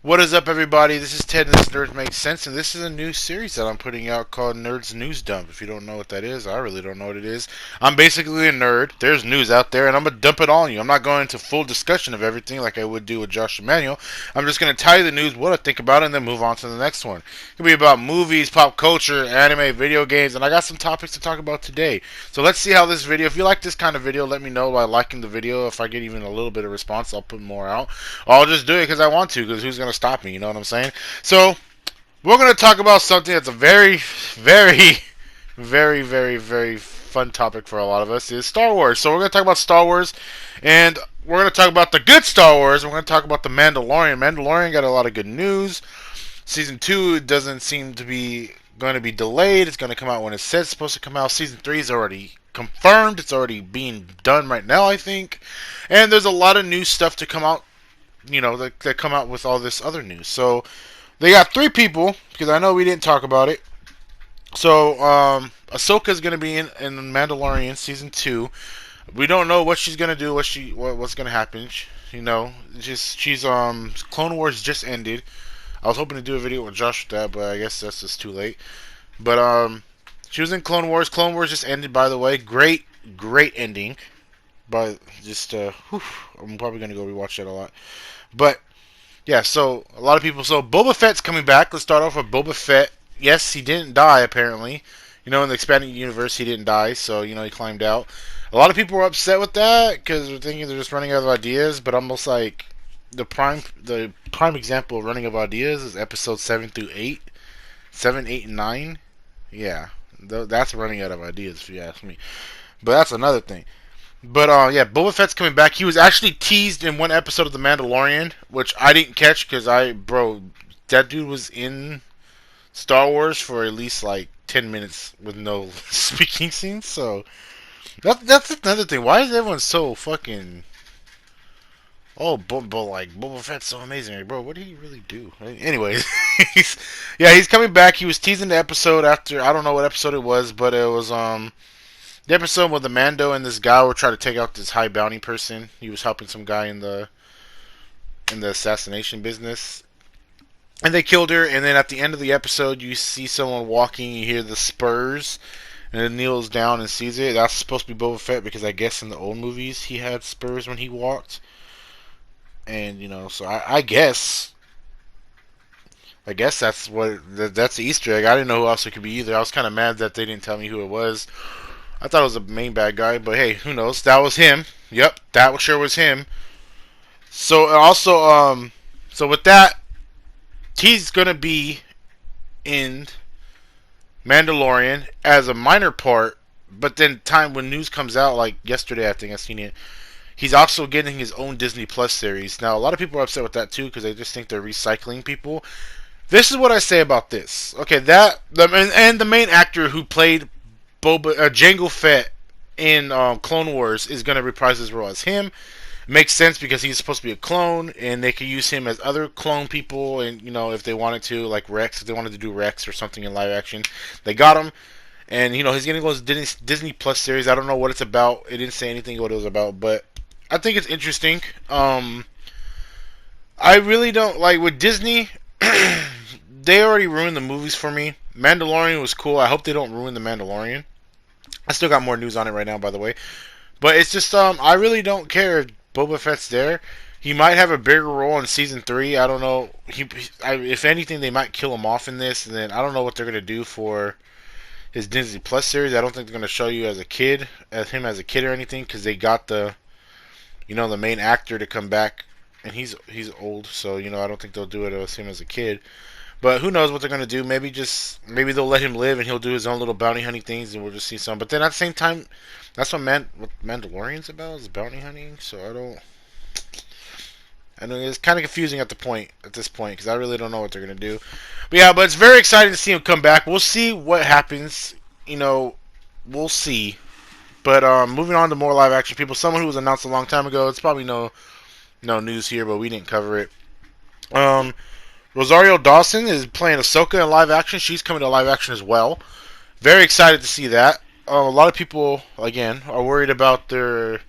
What is up, everybody? This is Ted, and this Nerds Make Sense, and this is a new series that I'm putting out called Nerds News Dump. If you don't know what that is, I really don't know what it is. I'm basically a nerd. There's news out there, and I'm going to dump it on you. I'm not going into full discussion of everything like I would do with Josh Emanuel. I'm just going to tell you the news, what I think about it, and then move on to the next one. It could be about movies, pop culture, anime, video games, and I got some topics to talk about today. So let's see how this video, if you like this kind of video, let me know by liking the video. If I get even a little bit of response, I'll put more out. I'll just do it because I want to, because who's going to stop me, you know what I'm saying? So, we're going to talk about something that's a very, very fun topic for a lot of us, is Star Wars. So we're going to talk about Star Wars, and we're going to talk about the good Star Wars. We're going to talk about the Mandalorian. Mandalorian got a lot of good news. Season 2 doesn't seem to be going to be delayed. It's going to come out when it says it's supposed to come out. Season 3 is already confirmed. It's already being done right now, I think. And there's a lot of new stuff to come out, you know, that come out with all this other news. So they got 3 people, because I know we didn't talk about it. So Ahsoka is going to be in Mandalorian season 2. We don't know what she's going to do, what's going to happen. You know, she's Clone Wars just ended. I was hoping to do a video with Josh with that, but I guess that's just too late. But she was in Clone Wars. Clone Wars just ended, by the way. Great ending. But just I'm probably gonna go rewatch that a lot. But yeah, so a lot of people. So Boba Fett's coming back. Let's start off with Boba Fett. Yes, he didn't die apparently. You know, in the expanded universe, he didn't die. So you know, he climbed out. A lot of people were upset with that because they're thinking they're just running out of ideas. But almost like the prime example of running out of ideas is episode 7 through 8, 7, 8, and 9. Yeah, that's running out of ideas if you ask me. But that's another thing. But yeah, Boba Fett's coming back. He was actually teased in one episode of The Mandalorian, which I didn't catch because that dude was in Star Wars for at least like 10 minutes with no speaking scenes. So that's another thing. Why is everyone so fucking? Oh, but like Boba Fett's so amazing, like, bro. What did he really do? Anyways, he's coming back. He was teasing the episode after, I don't know what episode it was, but it was the episode with the Mando and this guy were trying to take out this high bounty person. He was helping some guy in the assassination business, and they killed her. And then at the end of the episode, you see someone walking. You hear the spurs, and it kneels down and sees it. That's supposed to be Boba Fett because I guess in the old movies he had spurs when he walked. And you know, so I guess that's that's the Easter egg. I didn't know who else it could be either. I was kind of mad that they didn't tell me who it was. I thought it was the main bad guy, but hey, who knows? That was him. Yep, that sure was him. So also, so with that, he's gonna be in Mandalorian as a minor part. But then, when news comes out, like yesterday, I think I seen it. He's also getting his own Disney Plus series. Now, a lot of people are upset with that too because they just think they're recycling people. This is what I say about this. Okay, and the main actor who played Jango Fett in Clone Wars is going to reprise his role as him. It makes sense because he's supposed to be a clone, and they could use him as other clone people. And you know, if they wanted to, like Rex, if they wanted to do Rex or something in live action, they got him. And you know, he's going to go to Disney Plus series. I don't know what it's about. It didn't say anything what it was about, but I think it's interesting. I really don't like with Disney. They already ruined the movies for me. Mandalorian was cool. I hope they don't ruin the Mandalorian. I still got more news on it right now, by the way. But it's just I really don't care if Boba Fett's there. He might have a bigger role in season 3. I don't know. If anything, they might kill him off in this, and then I don't know what they're gonna do for his Disney Plus series. I don't think they're gonna show you him as a kid or anything, because they got the main actor to come back, and he's old, so you know I don't think they'll do it with him as a kid. But who knows what they're gonna do? Maybe they'll let him live and he'll do his own little bounty hunting things, and we'll just see some. But then at the same time, that's what Mandalorian's about, is bounty hunting. So I know it's kind of confusing at this point because I really don't know what they're gonna do. But yeah, but it's very exciting to see him come back. We'll see what happens. You know, we'll see. But moving on to more live action people, someone who was announced a long time ago. It's probably no news here, but we didn't cover it. Rosario Dawson is playing Ahsoka in live action. She's coming to live action as well. Very excited to see that. A lot of people, again, are worried about the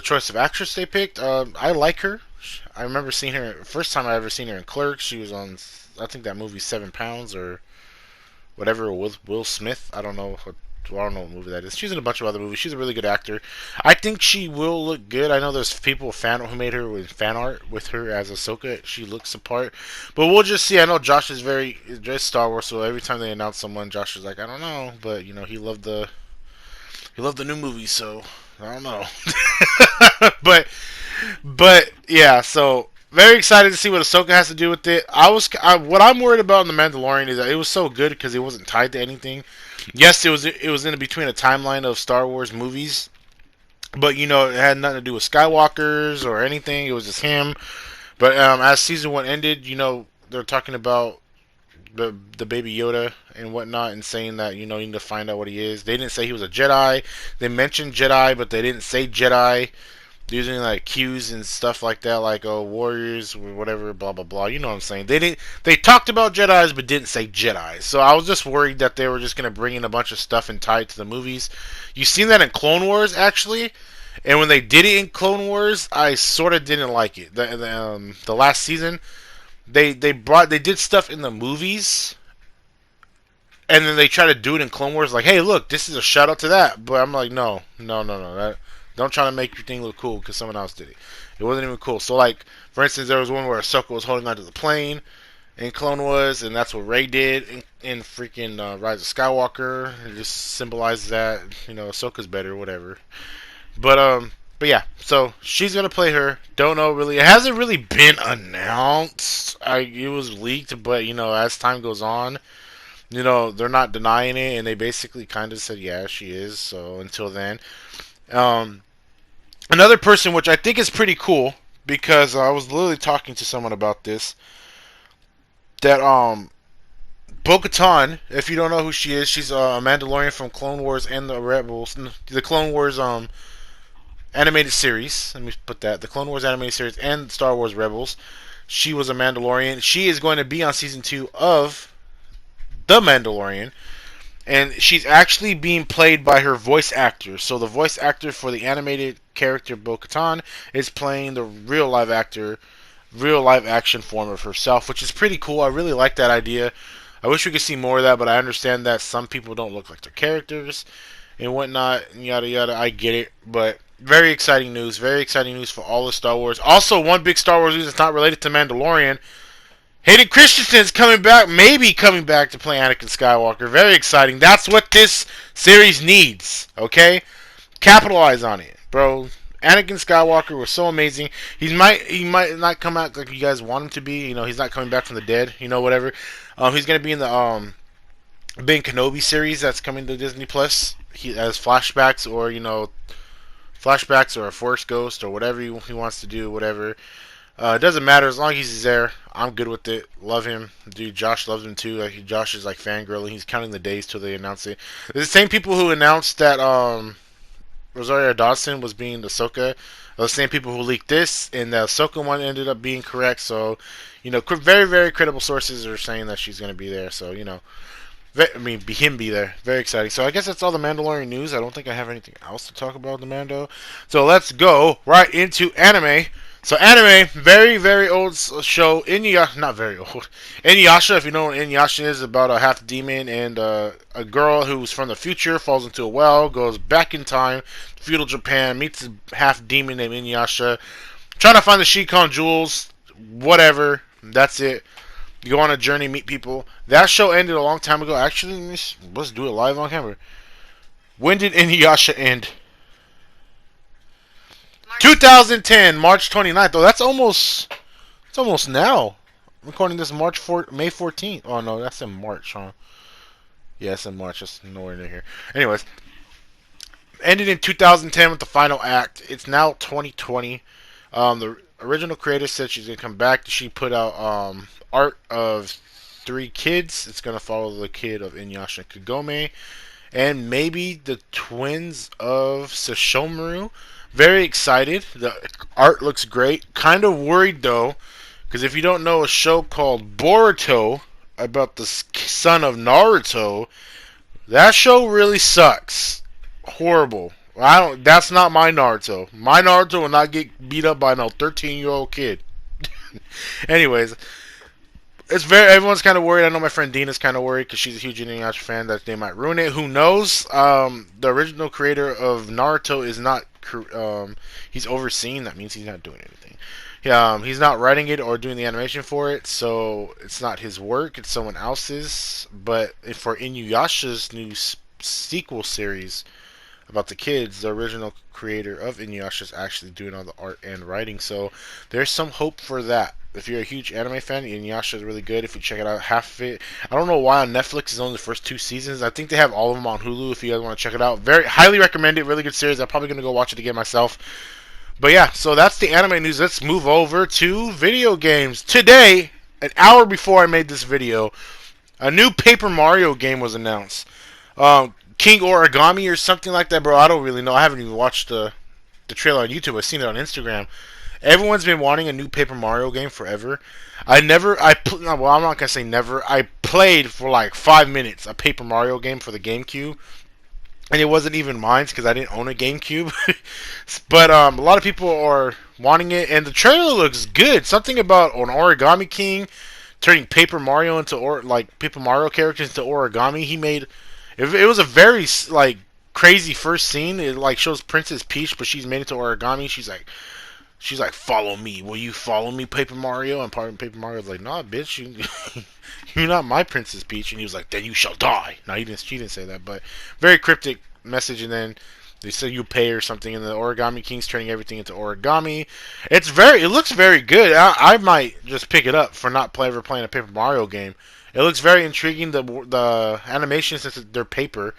choice of actress they picked. I like her. I remember seeing her first time I ever seen her in Clerks. She was on, I think that movie 7 Pounds or whatever with Will Smith. I don't know. Well, I don't know what movie that is. She's in a bunch of other movies. She's a really good actor. I think she will look good. I know there's people who made her with fan art with her as Ahsoka. She looks apart, but we'll just see. I know Josh is very Star Wars, so every time they announce someone, Josh is like, I don't know, but you know he loved the new movie, so I don't know. but yeah, so very excited to see what Ahsoka has to do with it. What I'm worried about in the Mandalorian is that it was so good because it wasn't tied to anything. Yes, it was in between a timeline of Star Wars movies, but you know it had nothing to do with Skywalkers or anything. It was just him. But as season 1 ended, you know they're talking about the baby Yoda and whatnot, and saying that you know you need to find out what he is. They didn't say he was a Jedi. They mentioned Jedi, but they didn't say Jedi. Using like cues and stuff like that, like oh warriors or whatever, blah blah blah. You know what I'm saying? They didn't. They talked about Jedi's, but didn't say Jedi. So I was just worried that they were just gonna bring in a bunch of stuff and tie it to the movies. You've seen that in Clone Wars actually, and when they did it in Clone Wars, I sort of didn't like it. The last season, they did stuff in the movies, and then they try to do it in Clone Wars, like hey look, this is a shout out to that. But I'm like no, that. Don't try to make your thing look cool because someone else did it. It wasn't even cool. So, like, for instance, there was one where Ahsoka was holding onto the plane in Clone Wars, and that's what Rey did in freaking Rise of Skywalker. It just symbolizes that, you know, Ahsoka's better, whatever. But yeah, so she's gonna play her. Don't know really. It hasn't really been announced. It was leaked, but you know, as time goes on, you know, they're not denying it, and they basically kind of said, yeah, she is. So until then. Another person, which I think is pretty cool, because I was literally talking to someone about this, that Bo-katon, if you don't know who she is, she's a Mandalorian from Clone Wars and the Rebels, the Clone Wars animated series. Let me put that, the Clone Wars animated series and Star Wars Rebels. She was a Mandalorian. She is going to be on season 2 of The Mandalorian. And she's actually being played by her voice actor. So the voice actor for the animated character Bo-katon is playing the real live action form of herself, which is pretty cool. I really like that idea. I wish we could see more of that, but I understand that some people don't look like their characters and whatnot, and yada yada. I get it, but very exciting news. Very exciting news for all of Star Wars. Also, one big Star Wars news that's not related to Mandalorian. Hayden Christensen's coming back, maybe coming back to play Anakin Skywalker. Very exciting. That's what this series needs, okay? Capitalize on it, bro. Anakin Skywalker was so amazing. He might not come out like you guys want him to be. You know, he's not coming back from the dead. You know, whatever. He's gonna be in the Ben Kenobi series that's coming to Disney Plus. He has flashbacks, or you know, flashbacks or a Force Ghost or whatever he wants to do, whatever. It doesn't matter as long as he's there. I'm good with it. Love him, dude. Josh loves him too. Like Josh is like fangirling. He's counting the days till they announce it. The same people who announced that Rosario Dawson was being Ahsoka, the same people who leaked this, and the Ahsoka one ended up being correct. So, you know, very very credible sources are saying that she's going to be there. So, you know, him be there. Very exciting. So I guess that's all the Mandalorian news. I don't think I have anything else to talk about the Mando. So let's go right into anime. So anime, very, very old show. Not very old. Inuyasha, if you know what Inuyasha is, about a half demon and a girl who's from the future, falls into a well, goes back in time, feudal Japan, meets a half demon named Inuyasha, trying to find the Shikon jewels, whatever, that's it. You go on a journey, meet people. That show ended a long time ago. Actually, let's do it live on camera. When did Inuyasha end? 2010, March 29th. Oh, it's almost now. I'm recording this May 14th. Oh no, that's in March, huh? Yeah, it's in March. It's nowhere near here. Anyways, ended in 2010 with the final act. It's now 2020. The original creator said she's gonna come back. She put out art of 3 kids. It's gonna follow the kid of Inuyasha and Kagome, and maybe the twins of Sesshomaru. Very excited. The art looks great. Kind of worried though, because if you don't know a show called Boruto about the son of Naruto, that show really sucks. Horrible. I don't. That's not my Naruto. My Naruto will not get beat up by no 13-year-old kid. Anyways, it's very. Everyone's kind of worried. I know my friend Dina's kind of worried because she's a huge Inuyasha fan that they might ruin it. Who knows? The original creator of Naruto is not. He's overseeing. That means he's not doing anything. He's not writing it or doing the animation for it, so it's not his work. It's someone else's. But for Inuyasha's new sequel series about the kids, the original creator of Inuyasha is actually doing all the art and writing. So there's some hope for that. If you're a huge anime fan, Inuyasha is really good. If you check it out, half of it. I don't know why on Netflix is only the first 2 seasons. I think they have all of them on Hulu. If you guys want to check it out, very highly recommend it. Really good series. I'm probably gonna go watch it again myself. But yeah, so that's the anime news. Let's move over to video games. Today, an hour before I made this video, a new Paper Mario game was announced. King Origami or something like that, bro. I don't really know. I haven't even watched the trailer on YouTube. I've seen it on Instagram. Everyone's been wanting a new Paper Mario game forever. I'm not gonna say never. I played for like 5 minutes a Paper Mario game for the GameCube, and it wasn't even mine because I didn't own a GameCube. But a lot of people are wanting it, and the trailer looks good. Something about an Origami King turning Paper Mario into Paper Mario characters into origami. He made it was a very like crazy first scene. It like shows Princess Peach, but she's made into origami. She's like, follow me. Will you follow me, Paper Mario? And part of Paper Mario was like, nah, bitch, you're not my Princess Peach. And he was like, then you shall die. No, she didn't say that, but very cryptic message. And then they say you pay or something. And the Origami King's turning everything into origami. It looks very good. I might just pick it up for not ever playing a Paper Mario game. It looks very intriguing. The animation, since they're paper,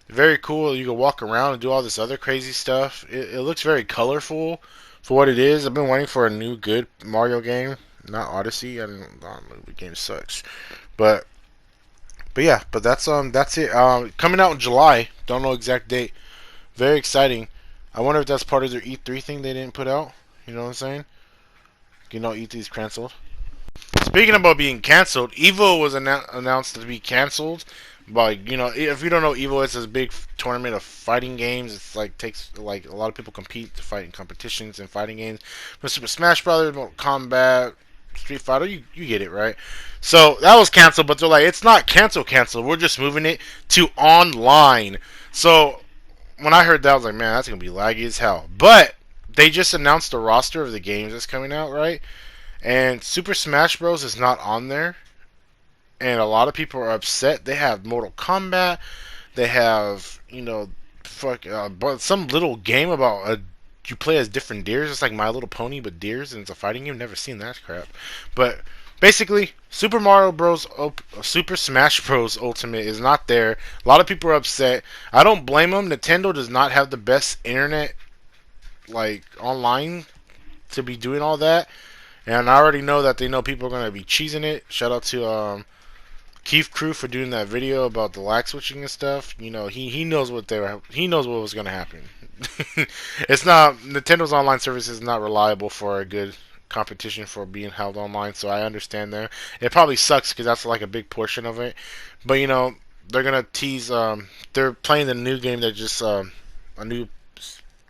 very cool. You can walk around and do all this other crazy stuff. It looks very colorful for what it is. I've been waiting for a new good Mario game, not Odyssey. I don't know, the game sucks, but yeah, but that's it. Coming out in July. Don't know exact date. Very exciting. I wonder if that's part of their E3 thing they didn't put out. You know what I'm saying? You know, E3's canceled. Speaking about being canceled, Evo was announced to be canceled. But if you don't know, Evo is this big tournament of fighting games. It's like takes like a lot of people compete to fight in competitions and fighting games. But Super Smash Brothers, Kombat, Street Fighter, you get it, right? So that was canceled, but they're like, it's not cancel. We're just moving it to online. So when I heard that, I was like, man, that's gonna be laggy as hell. But they just announced the roster of the games that's coming out, right? And Super Smash Bros is not on there, and a lot of people are upset. They have Mortal Kombat. They have some little game about you play as different deers. It's like My Little Pony but deers, and it's a fighting game. Never seen that crap. But basically, Super Smash Bros Ultimate is not there. A lot of people are upset. I don't blame them. Nintendo does not have the best internet like online to be doing all that. And I already know that they know people are going to be cheesing it. Shout out to Keith Crew for doing that video about the lag switching and stuff. He knows what was going to happen. It's not Nintendo's online service is not reliable for a good competition for being held online, so I understand there. It probably sucks because that's like a big portion of it. But they're going to tease they're playing the new game that just a new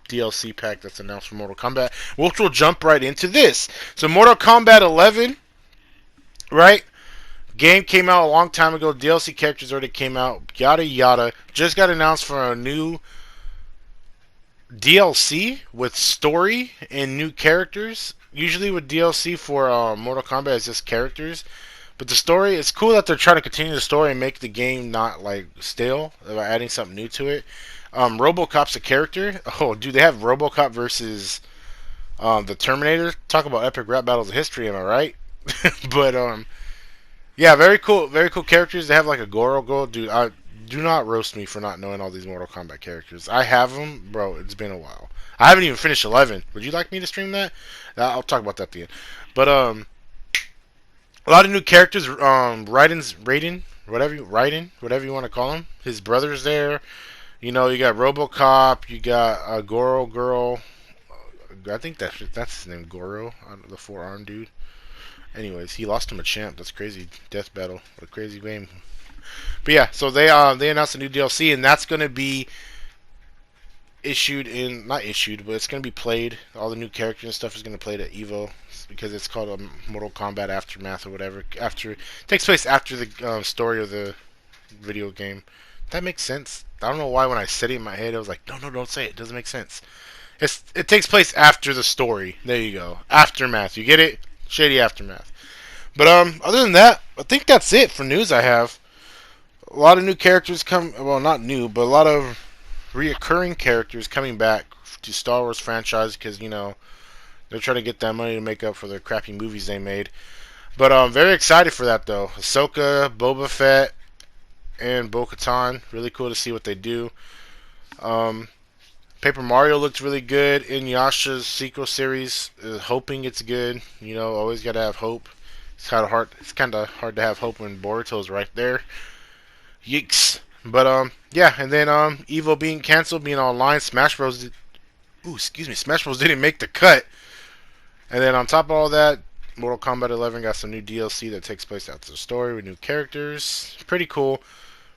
DLC pack that's announced for Mortal Kombat, which will jump right into this. So Mortal Kombat 11, right? Game came out a long time ago. DLC characters already came out. Yada yada. Just got announced for a new DLC with story and new characters. Usually with DLC for Mortal Kombat it's just characters. But the story, it's cool that they're trying to continue the story and make the game not like stale by adding something new to it. RoboCop's a character. Oh, dude, they have RoboCop versus the Terminator. Talk about epic rap battles of history, am I right? But yeah, very cool characters. They have like a Goro girl, dude. Do not roast me for not knowing all these Mortal Kombat characters. I have them, bro. It's been a while. I haven't even finished 11. Would you like me to stream that? I'll talk about that at the end. But a lot of new characters. Raiden, whatever you want to call him. His brother's there. You got RoboCop, you got Goro Girl. I think that's his name, Goro, the four-armed dude. Anyways, he lost him a champ. That's crazy. Death battle. What a crazy game. But yeah, so they announced a new DLC, and that's going to be issued in, not issued, but it's going to be played. All the new characters and stuff is going to play at Evo because it's called a Mortal Kombat Aftermath or whatever. After it takes place after the story of the video game. That makes sense. I don't know why when I said it in my head I was like, no, no, don't say it. It doesn't make sense. It takes place after the story. There you go. Aftermath. You get it? Shady Aftermath. But other than that, I think that's it for news I have. A lot of new characters come, well, not new, but a lot of reoccurring characters coming back to Star Wars franchise because, you know, they're trying to get that money to make up for the crappy movies they made. But I'm very excited for that though. Ahsoka, Boba Fett, and Bo-katon. Really cool to see what they do. Paper Mario looked really good. Inuyasha's sequel series, hoping it's good. You know, always gotta have hope. It's kind of hard. It's kind of hard to have hope when Boruto's right there. Yeeks. But yeah, and then Evo being canceled, being online. Smash Bros. Smash Bros. Didn't make the cut. And then on top of all that, Mortal Kombat 11 got some new DLC that takes place after the story with new characters. Pretty cool.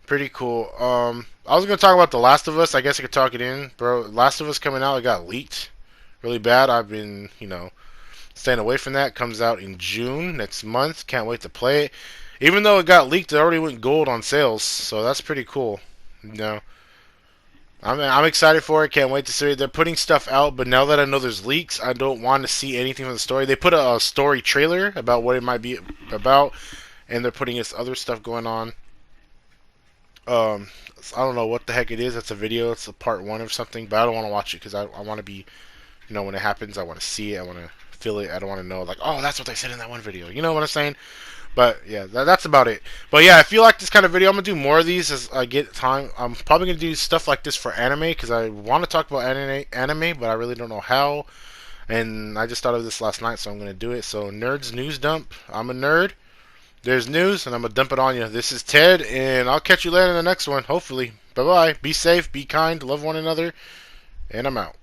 Pretty cool. I was gonna talk about The Last of Us. I guess I could talk it in, bro. Last of Us coming out. It got leaked really bad. I've been, you know, staying away from that. Comes out in June next month. Can't wait to play it. Even though it got leaked, it already went gold on sales, so that's pretty cool. You know, I'm excited for it. Can't wait to see it. They're putting stuff out, but now that I know there's leaks, I don't want to see anything from the story. They put a story trailer about what it might be about, and they're putting this other stuff going on. I don't know what the heck it is. It's a video. It's a part one of something, but I don't want to watch it because I want to be, you know, when it happens, I want to see it. I want to feel it. I don't want to know like, oh, that's what they said in that one video. You know what I'm saying? But yeah, that's about it. But yeah, if you like this kind of video, I'm gonna do more of these as I get time. I'm probably gonna do stuff like this for anime because I want to talk about anime, but I really don't know how. And I just thought of this last night, so I'm gonna do it. So Nerd's News Dump. I'm a nerd. There's news, and I'm gonna dump it on you. This is Ted, and I'll catch you later in the next one. Hopefully. Bye bye. Be safe. Be kind. Love one another. And I'm out.